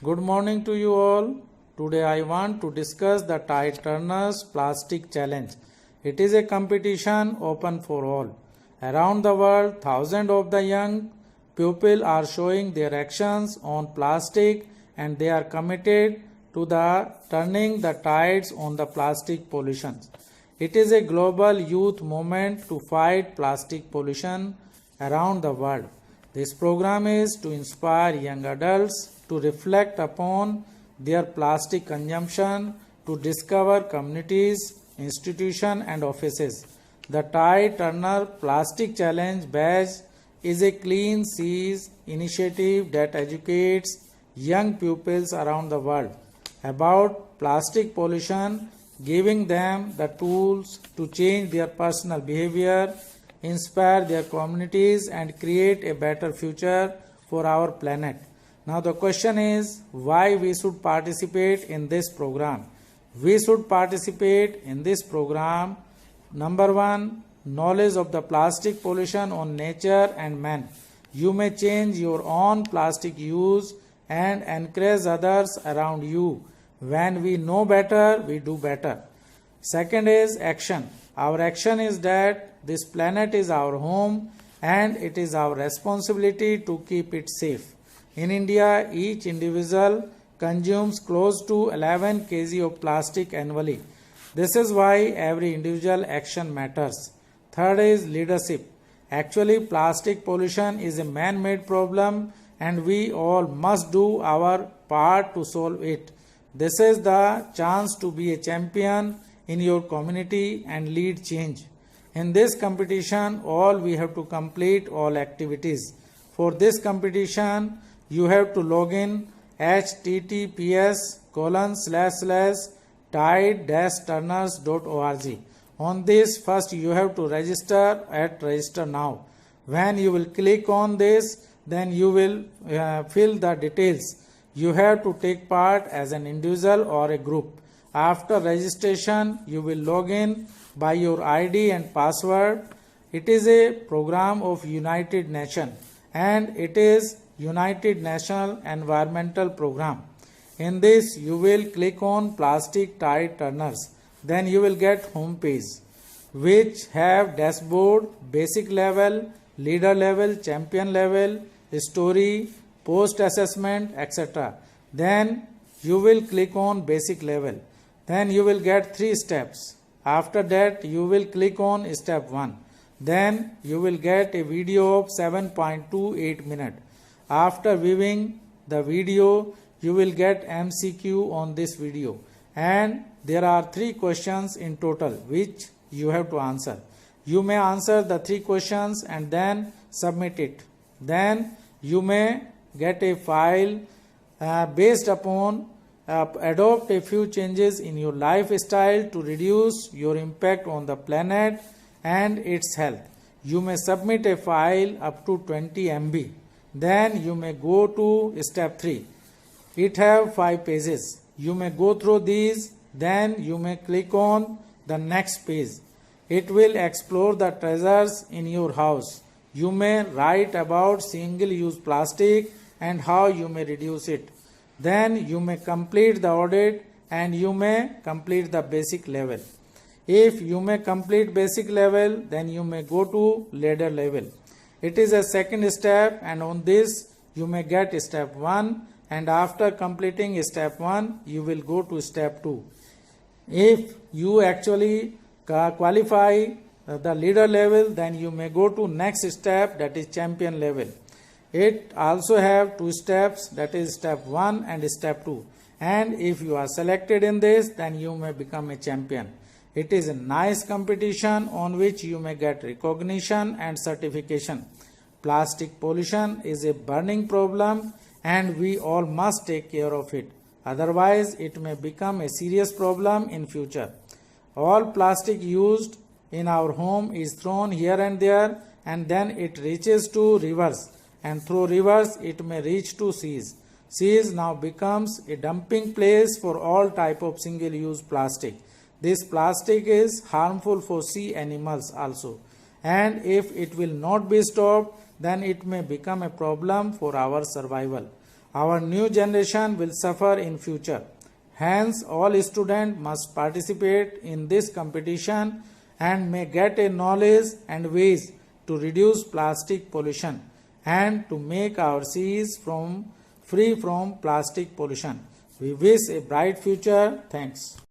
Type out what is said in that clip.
Good morning to you all. Today I want to discuss the Tide Turners Plastic Challenge. It is a competition open for all. Around the world, thousands of the young people are showing their actions on plastic and they are committed to turning the tides on the plastic pollution. It is a global youth movement to fight plastic pollution around the world. This program is to inspire young adults to reflect upon their plastic consumption, to discover communities, institutions and offices. The Tide Turner Plastic Challenge badge is a clean seas initiative that educates young pupils around the world about plastic pollution, giving them the tools to change their personal behavior, inspire their communities and create a better future for our planet. Now the question is why we should participate in this program. We should participate in this program. Number one, knowledge of the plastic pollution on nature and man. You may change your own plastic use and encourage others around you. When we know better, we do better. Second is action. Our action is that this planet is our home and it is our responsibility to keep it safe. In India, each individual consumes close to 11 kg of plastic annually. This is why every individual action matters. Third is leadership. Actually, plastic pollution is a man-made problem and we all must do our part to solve it. This is the chance to be a champion in your community and lead change. In this competition, all we have to complete all activities. For this competition, you have to log in https://tide-turners.org. On this, first you have to register at register now. When you will click on this, then you will fill the details. You have to take part as an individual or a group. After registration, you will log in by your ID and password. It is a program of United Nations and it is United National Environmental Program. In this, you will click on Plastic Tide Turners. Then you will get home page which have dashboard, basic level, leader level, champion level, story, post assessment, etc. Then you will click on basic level. Then you will get 3 steps. After that, you will click on step 1. Then you will get a video of 7.28 minutes. After viewing the video, you will get MCQ on this video. And there are 3 questions in total which you have to answer. You may answer the 3 questions and then submit it. Then you may get a file based upon adopt a few changes in your lifestyle to reduce your impact on the planet and its health. You may submit a file up to 20 MB. Then you may go to step 3. It have 5 pages. You may go through these. Then you may click on the next page. It will explore the treasures in your house. You may write about single-use plastic and how you may reduce it. Then you may complete the audit and you may complete the basic level. If you may complete basic level, then you may go to ladder level. It is a second step and on this you may get step 1 and after completing step 1, you will go to step 2. If you actually qualify the leader level, then you may go to next step, that is champion level. It also have 2 steps, that is step 1 and step 2. And if you are selected in this, then you may become a champion. It is a nice competition on which you may get recognition and certification. Plastic pollution is a burning problem and we all must take care of it. Otherwise, it may become a serious problem in future. All plastic used in our home is thrown here and there and then it reaches to rivers. And through rivers it may reach to seas. Seas now becomes a dumping place for all type of single-use plastic. This plastic is harmful for sea animals also. And if it will not be stopped, then it may become a problem for our survival. our new generation will suffer in future. Hence, all students must participate in this competition and may get a knowledge and ways to reduce plastic pollution and to make our seas free from plastic pollution. We wish a bright future. Thanks.